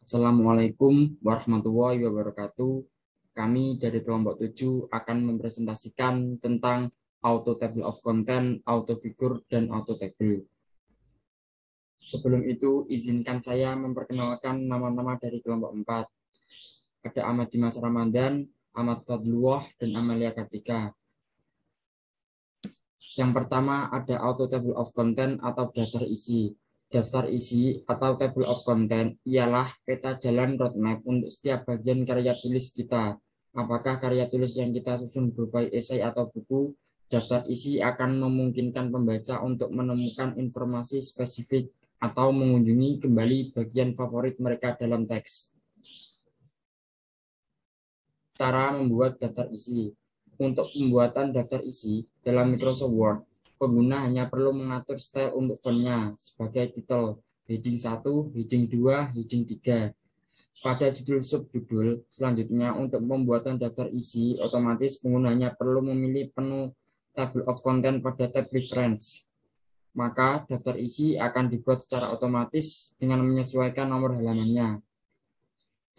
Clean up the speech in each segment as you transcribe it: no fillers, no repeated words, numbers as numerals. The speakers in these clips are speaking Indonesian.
Assalamualaikum warahmatullahi wabarakatuh. Kami dari kelompok 7 akan mempresentasikan tentang auto table of content, auto figure, dan auto table. Sebelum itu, izinkan saya memperkenalkan nama-nama dari kelompok 4. Ada Ahmad Dimas Ramadan, Ahmad Fadlullah, dan Amalia Kartika. Yang pertama ada auto table of content atau daftar isi. Daftar isi atau table of content ialah peta jalan roadmap untuk setiap bagian karya tulis kita. Apakah karya tulis yang kita susun berupa esai atau buku, daftar isi akan memungkinkan pembaca untuk menemukan informasi spesifik atau mengunjungi kembali bagian favorit mereka dalam teks. Cara membuat daftar isi. Untuk pembuatan daftar isi dalam Microsoft Word, pengguna hanya perlu mengatur style untuk fontnya sebagai titel, heading 1, heading 2, heading 3. Pada judul subjudul selanjutnya, untuk pembuatan daftar isi, otomatis pengguna hanya perlu memilih menu table of content pada tab reference. Maka daftar isi akan dibuat secara otomatis dengan menyesuaikan nomor halamannya.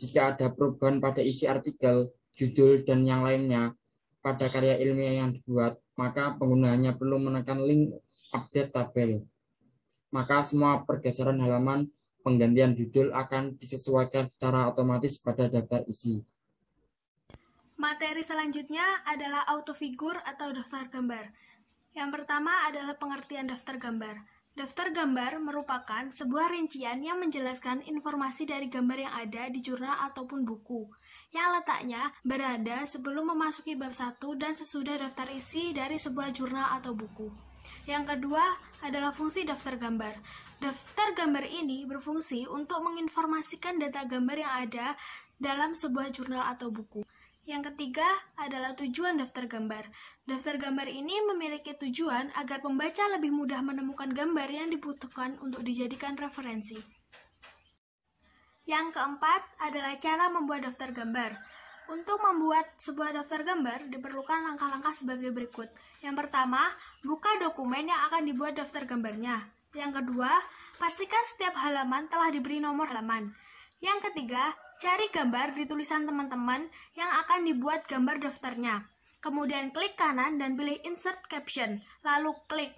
Jika ada perubahan pada isi artikel, judul, dan yang lainnya pada karya ilmiah yang dibuat, maka pengguna hanya perlu menekan link update tabel. Maka semua pergeseran halaman penggantian judul akan disesuaikan secara otomatis pada daftar isi. Materi selanjutnya adalah autofigur atau daftar gambar. Yang pertama adalah pengertian daftar gambar. Daftar gambar merupakan sebuah rincian yang menjelaskan informasi dari gambar yang ada di jurnal ataupun buku, yang letaknya berada sebelum memasuki bab 1 dan sesudah daftar isi dari sebuah jurnal atau buku. Yang kedua adalah fungsi daftar gambar. Daftar gambar ini berfungsi untuk menginformasikan data gambar yang ada dalam sebuah jurnal atau buku. Yang ketiga adalah tujuan daftar gambar. Daftar gambar ini memiliki tujuan agar pembaca lebih mudah menemukan gambar yang dibutuhkan untuk dijadikan referensi. Yang keempat adalah cara membuat daftar gambar. Untuk membuat sebuah daftar gambar diperlukan langkah-langkah sebagai berikut. Yang pertama, buka dokumen yang akan dibuat daftar gambarnya. Yang kedua, pastikan setiap halaman telah diberi nomor halaman. Yang ketiga, cari gambar di tulisan teman-teman yang akan dibuat gambar daftarnya. Kemudian klik kanan dan pilih Insert Caption, lalu klik.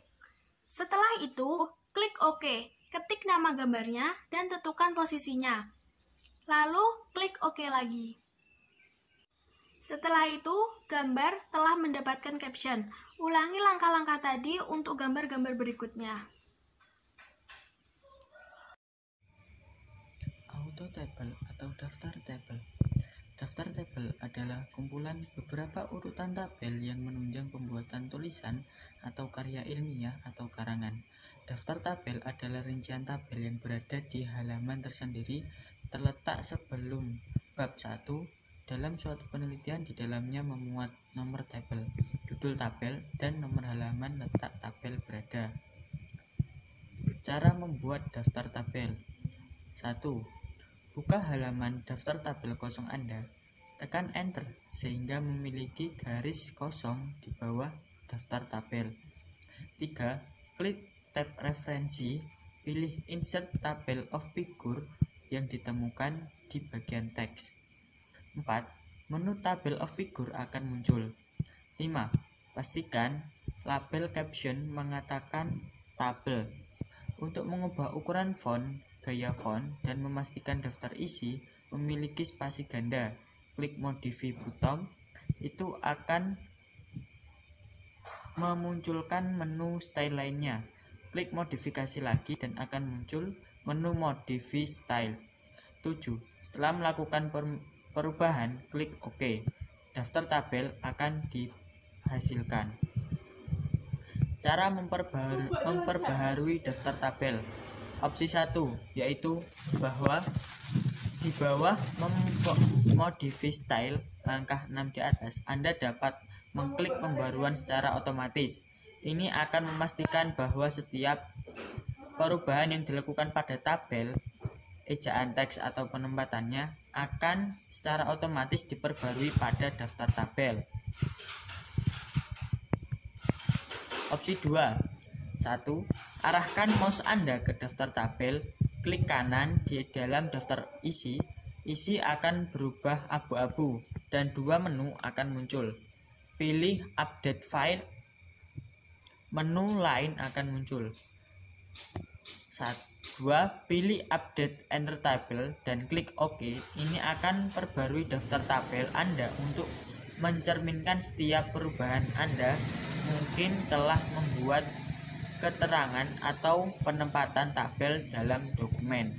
Setelah itu, klik OK, ketik nama gambarnya dan tentukan posisinya. Lalu klik OK lagi. Setelah itu, gambar telah mendapatkan caption. Ulangi langkah-langkah tadi untuk gambar-gambar berikutnya. Auto table atau daftar tabel. Daftar tabel adalah kumpulan beberapa urutan tabel yang menunjang pembuatan tulisan atau karya ilmiah atau karangan. Daftar tabel adalah rincian tabel yang berada di halaman tersendiri terletak sebelum bab 1. Dalam suatu penelitian di dalamnya memuat nomor tabel, judul tabel, dan nomor halaman letak tabel berada. Cara membuat daftar tabel. 1. Buka halaman daftar tabel kosong Anda, tekan Enter sehingga memiliki garis kosong di bawah daftar tabel. 3. Klik tab referensi, pilih Insert Table of Figure yang ditemukan di bagian teks. 4. Menu Table of Figure akan muncul. 5. Pastikan label caption mengatakan tabel. Untuk mengubah ukuran font, gaya font, dan memastikan daftar isi memiliki spasi ganda, klik Modify button. Itu akan memunculkan menu style lainnya. Klik modifikasi lagi dan akan muncul menu Modify Style. 7. Setelah melakukan perubahan, klik OK. Daftar tabel akan dihasilkan. Cara memperbaharui daftar tabel. Opsi 1 yaitu di bawah Modify Style langkah 6 di atas, Anda dapat mengklik pembaruan secara otomatis. Ini akan memastikan bahwa setiap perubahan yang dilakukan pada tabel, ejaan teks atau penempatannya akan secara otomatis diperbarui pada daftar tabel. Opsi 2. 1. Arahkan mouse Anda ke daftar tabel. klik kanan di dalam daftar isi akan berubah abu-abu dan dua menu akan muncul. Pilih update file, menu lain akan muncul. 2. Pilih update enter table dan klik OK. Ini akan perbarui daftar tabel Anda untuk mencerminkan setiap perubahan Anda mungkin telah membuat keterangan atau penempatan tabel dalam dokumen.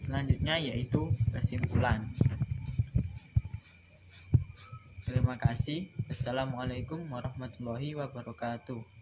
Selanjutnya yaitu kesimpulan. Terima kasih. Assalamualaikum warahmatullahi wabarakatuh.